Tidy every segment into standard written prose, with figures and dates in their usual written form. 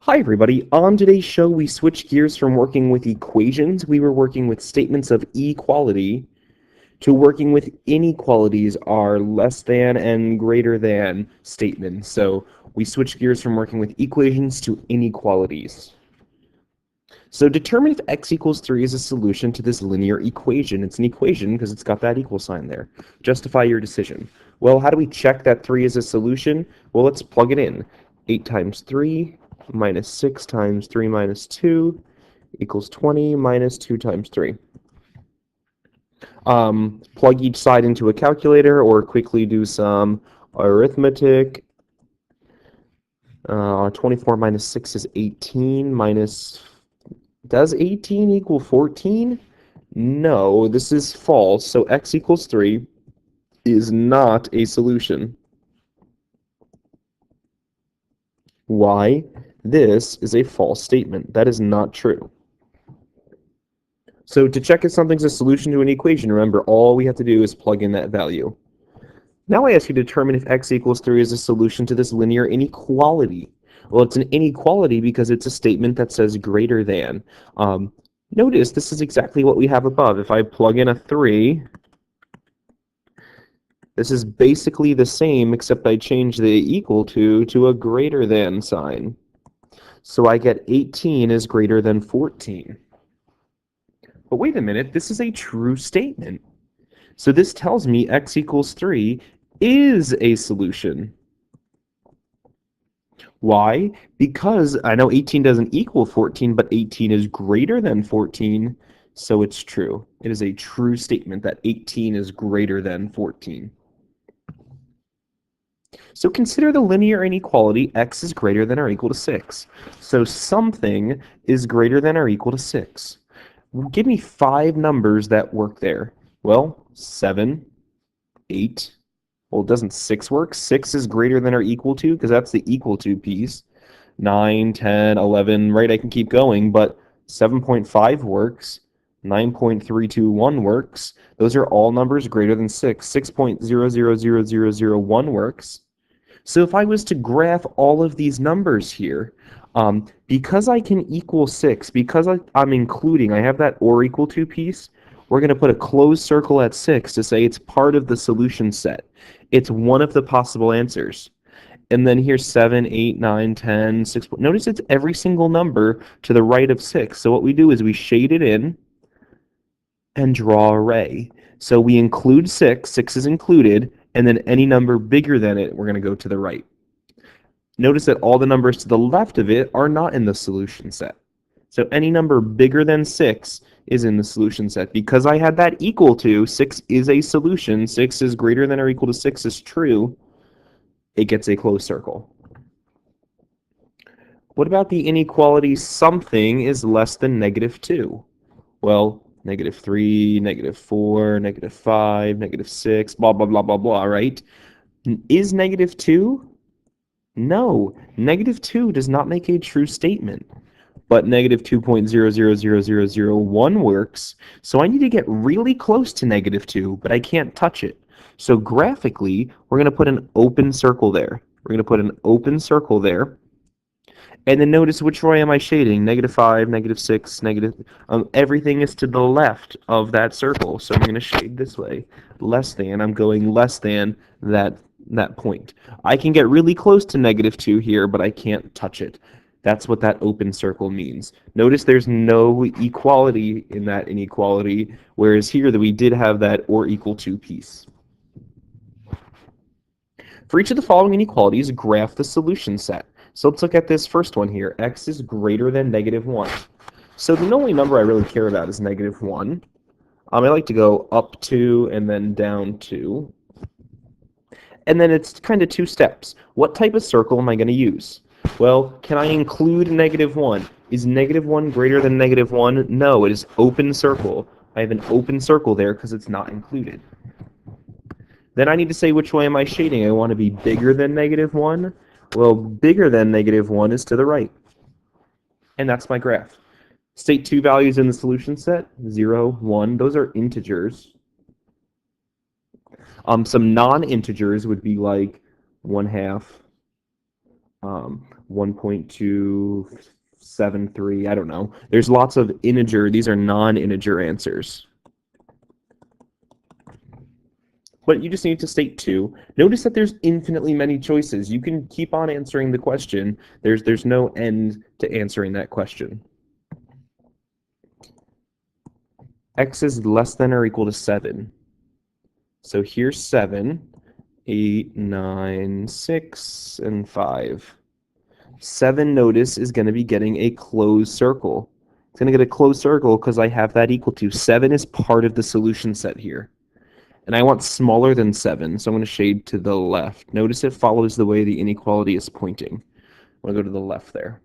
Hi everybody, on today's show we switched gears from working with equations, we were working with statements of equality, to working with inequalities, are less than and greater than statements. So we switched gears from working with equations to inequalities. So determine if x equals 3 is a solution to this linear equation. It's an equation because it's got that equal sign there. Justify your decision. Well, how do we check that 3 is a solution? Well, let's plug it in. 8 times 3 minus 6 times 3 minus 2 equals 20 minus 2 times 3. Plug each side into a calculator or quickly do some arithmetic. 24 minus 6 is 18 minus... Does 18 equal 14? No, this is false, so x equals 3 is not a solution. Why? This is a false statement. That is not true. So to check if something's a solution to an equation, remember, all we have to do is plug in that value. Now I ask you to determine if x equals 3 is a solution to this linear inequality. Well, it's an inequality because it's a statement that says greater than. Notice this is exactly what we have above. If I plug in a 3, this is basically the same, except I change the equal to a greater than sign. So I get 18 is greater than 14. But wait a minute, this is a true statement. So this tells me x equals 3 is a solution. Why? Because I know 18 doesn't equal 14, but 18 is greater than 14, so it's true. It is a true statement that 18 is greater than 14. So consider the linear inequality x is greater than or equal to 6. So something is greater than or equal to 6. Give me 5 numbers that work there. Well, 7, 8. Well, doesn't 6 work? 6 is greater than or equal to, because that's the equal to piece. 9, 10, 11, right? I can keep going, but 7.5 works. 9.321 works. Those are all numbers greater than 6. 6.000001 works. So if I was to graph all of these numbers here, because I can equal 6, because I'm including, I have that or equal to piece, we're going to put a closed circle at 6 to say it's part of the solution set. It's one of the possible answers. And then here's 7, 8, 9, 10, 6. Notice it's every single number to the right of 6. So what we do is we shade it in and draw a ray. So we include 6, 6 is included, and then any number bigger than it, we're going to go to the right. Notice that all the numbers to the left of it are not in the solution set. So any number bigger than 6 is in the solution set. Because I had that equal to, 6 is a solution, 6 is greater than or equal to 6 is true, it gets a closed circle. What about the inequality something is less than negative 2? Well, negative 3, negative 4, negative 5, negative 6, blah, blah, blah, blah, blah, right? Is negative 2? No, negative 2 does not make a true statement. But negative 2.000001 works, so I need to get really close to negative 2, but I can't touch it. So graphically, we're going to put an open circle there. We're going to put an open circle there. And then notice which way am I shading? Negative 5, negative 6, negative... everything is to the left of that circle, so I'm going to shade this way. Less than, I'm going less than that point. I can get really close to negative 2 here, but I can't touch it. That's what that open circle means. Notice there's no equality in that inequality, whereas here that we did have that or equal to piece. For each of the following inequalities, graph the solution set. So let's look at this first one here. X is greater than negative 1. So the only number I really care about is negative 1. I like to go up 2 and then down 2. And then it's kind of 2 steps. What type of circle am I going to use? Well, can I include negative 1? Is negative 1 greater than negative 1? No, it is open circle. I have an open circle there because it's not included. Then I need to say which way am I shading. I want to be bigger than negative 1. Well, bigger than negative 1 is to the right. And that's my graph. State 2 values in the solution set, 0, 1. Those are integers. Some non-integers would be like 1/2, 1.273, I don't know. There's lots of integer, these are non-integer answers. But you just need to state 2. Notice that there's infinitely many choices. You can keep on answering the question. There's no end to answering that question. X is less than or equal to 7. So here's 7, 8, 9, 6, and 5. 7, notice, is going to be getting a closed circle. It's going to get a closed circle because I have that equal to. 7 is part of the solution set here. And I want smaller than 7, so I'm going to shade to the left. Notice it follows the way the inequality is pointing. I'm going to go to the left there.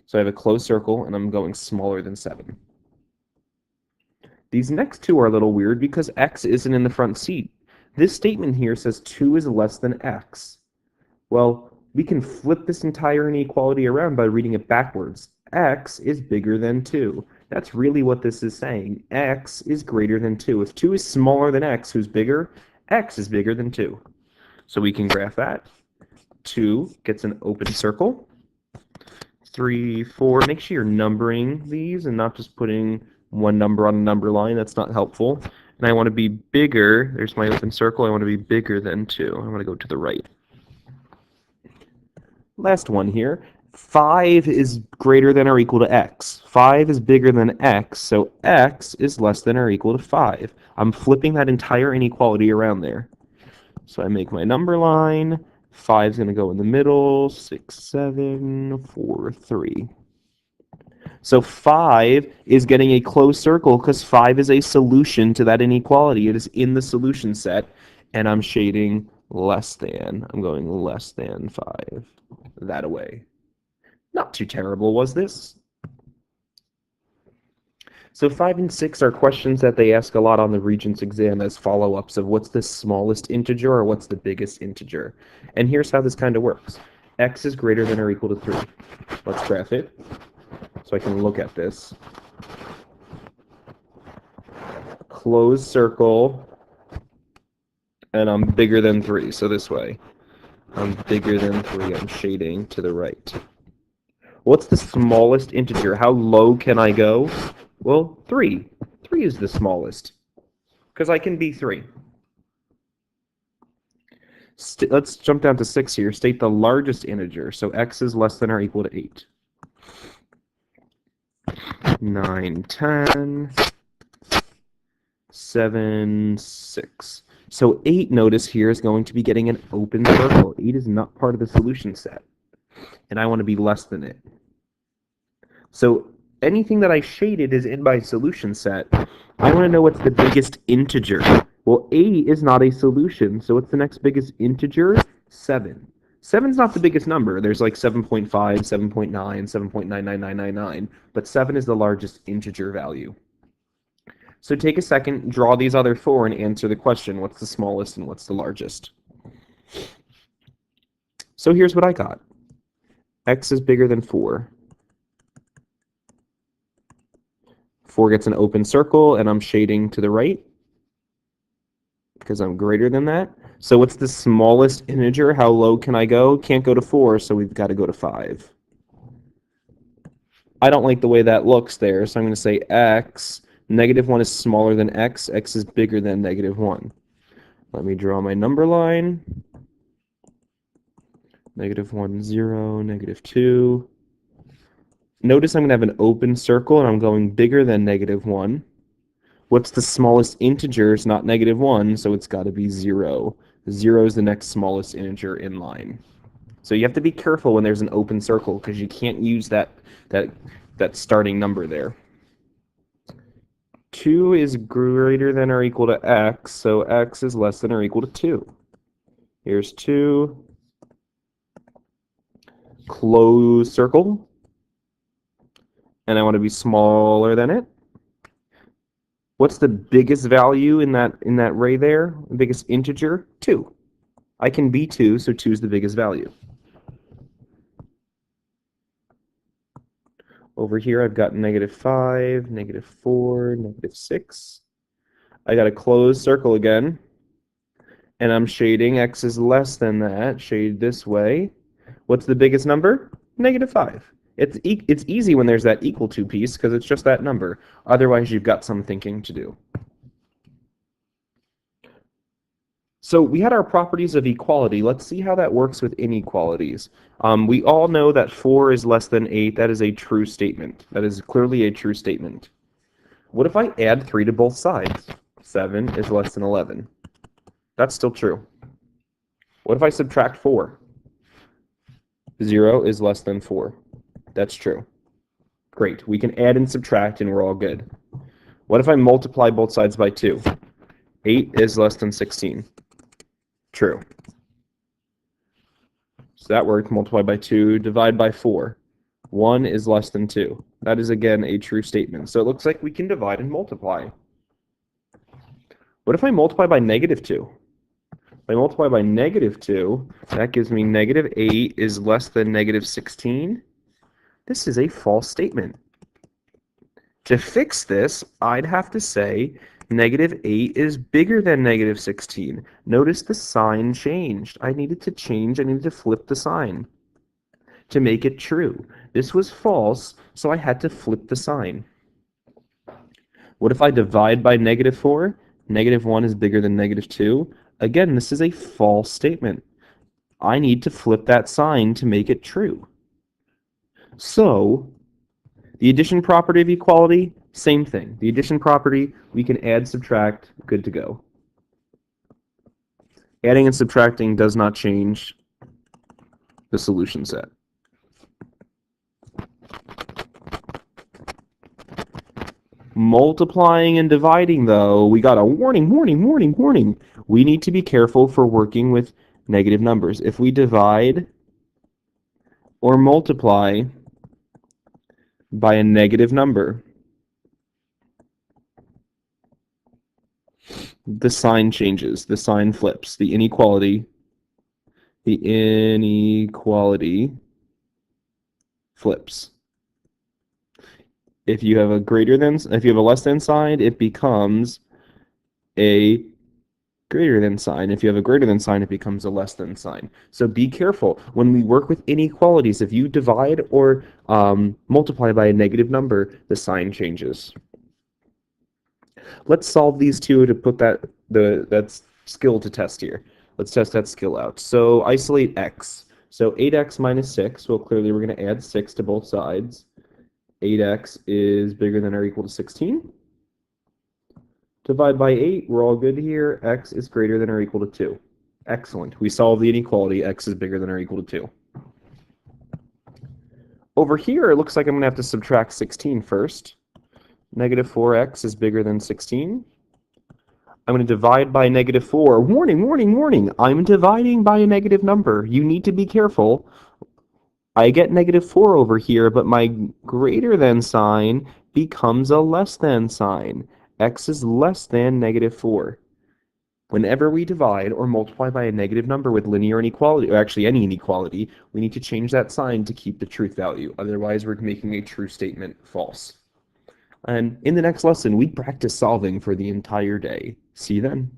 So I have a closed circle, and I'm going smaller than 7. These next two are a little weird because x isn't in the front seat. This statement here says 2 is less than x. Well, we can flip this entire inequality around by reading it backwards. X is bigger than 2. That's really what this is saying. X is greater than 2. If 2 is smaller than x, who's bigger? X is bigger than 2. So we can graph that. 2 gets an open circle. 3, 4. Make sure you're numbering these and not just putting one number on a number line. That's not helpful. And I want to be bigger. There's my open circle. I want to be bigger than 2. I want to go to the right. Last one here. 5 is greater than or equal to x. 5 is bigger than x, so x is less than or equal to 5. I'm flipping that entire inequality around there. So I make my number line. 5 is going to go in the middle. 6, 7, 4, 3. So 5 is getting a closed circle because 5 is a solution to that inequality. It is in the solution set, and I'm shading less than. I'm going less than 5. That away. Not too terrible, was this? So 5 and 6 are questions that they ask a lot on the Regents exam as follow-ups of what's the smallest integer or what's the biggest integer. And here's how this kind of works. X is greater than or equal to 3. Let's graph it so I can look at this. Closed circle, and I'm bigger than 3, so this way. I'm bigger than 3, I'm shading to the right. What's the smallest integer? How low can I go? Well, 3. 3 is the smallest, because I can be 3. Let's jump down to 6 here. State the largest integer, so x is less than or equal to 8. 9, 10, 7, 6. So 8, notice here, is going to be getting an open circle. 8 is not part of the solution set, and I want to be less than it. So anything that I shaded is in my solution set. I want to know what's the biggest integer. Well, 8 is not a solution, so what's the next biggest integer? 7. 7's not the biggest number. There's like 7.5, 7.9, 7.99999, but 7 is the largest integer value. So take a second, draw these other 4, and answer the question, what's the smallest and what's the largest? So here's what I got. X is bigger than 4. 4 gets an open circle, and I'm shading to the right because I'm greater than that. So what's the smallest integer? How low can I go? Can't go to 4, so we've got to go to 5. I don't like the way that looks there, so I'm going to say x. -1 is smaller than x. X is bigger than -1. Let me draw my number line. -1, 0, -2. Notice I'm going to have an open circle, and I'm going bigger than -1. What's the smallest integer? It's not -1, so it's got to be 0. 0 is the next smallest integer in line. So you have to be careful when there's an open circle, because you can't use that starting number there. 2 is greater than or equal to x, so x is less than or equal to 2. Here's 2. Close circle. And I want to be smaller than it. What's the biggest value in that ray there? The biggest integer? 2. I can be 2, so 2 is the biggest value. Over here, I've got -5, -4, -6. I got a closed circle again, and I'm shading. X is less than that. Shade this way. What's the biggest number? -5. It's easy when there's that equal to piece because it's just that number. Otherwise, you've got some thinking to do. So we had our properties of equality. Let's see how that works with inequalities. We all know that 4 is less than 8. That is a true statement. That is clearly a true statement. What if I add 3 to both sides? 7 is less than 11. That's still true. What if I subtract 4? 0 is less than 4. That's true. Great. We can add and subtract and we're all good. What if I multiply both sides by 2? 8 is less than 16. True. So that worked. Multiply by 2, divide by 4. 1 is less than 2. That is, again, a true statement. So it looks like we can divide and multiply. What if I multiply by -2? If I multiply by -2, that gives me -8 is less than -16. This is a false statement. To fix this, I'd have to say -8 is bigger than -16. Notice the sign changed. I needed to flip the sign to make it true. This was false, so I had to flip the sign. What if I divide by -4? -1 is bigger than -2. Again, this is a false statement. I need to flip that sign to make it true. So, the addition property of equality, same thing. The addition property, we can add, subtract, good to go. Adding and subtracting does not change the solution set. Multiplying and dividing, though, we got a warning. We need to be careful for working with negative numbers. If we divide or multiply by a negative number, the sign changes, the sign flips, the inequality flips. If you have a less than sign, it becomes a greater than sign. If you have a greater than sign, it becomes a less than sign. So be careful when we work with inequalities. If you divide or multiply by a negative number, the sign changes. Let's solve these two to put that skill to test here. Let's test that skill out. So isolate x. So 8x minus 6. Well, clearly we're going to add 6 to both sides. 8x is bigger than or equal to 16. Divide by 8, we're all good here. X is greater than or equal to 2. Excellent. We solved the inequality. X is bigger than or equal to 2. Over here, it looks like I'm going to have to subtract 16 first. -4x is bigger than 16. I'm going to divide by -4. Warning. I'm dividing by a negative number. You need to be careful. I get -4 over here, but my greater than sign becomes a less than sign. X is less than -4. Whenever we divide or multiply by a negative number with linear inequality, or actually any inequality, we need to change that sign to keep the truth value. Otherwise, we're making a true statement false. And in the next lesson, we practice solving for the entire day. See you then.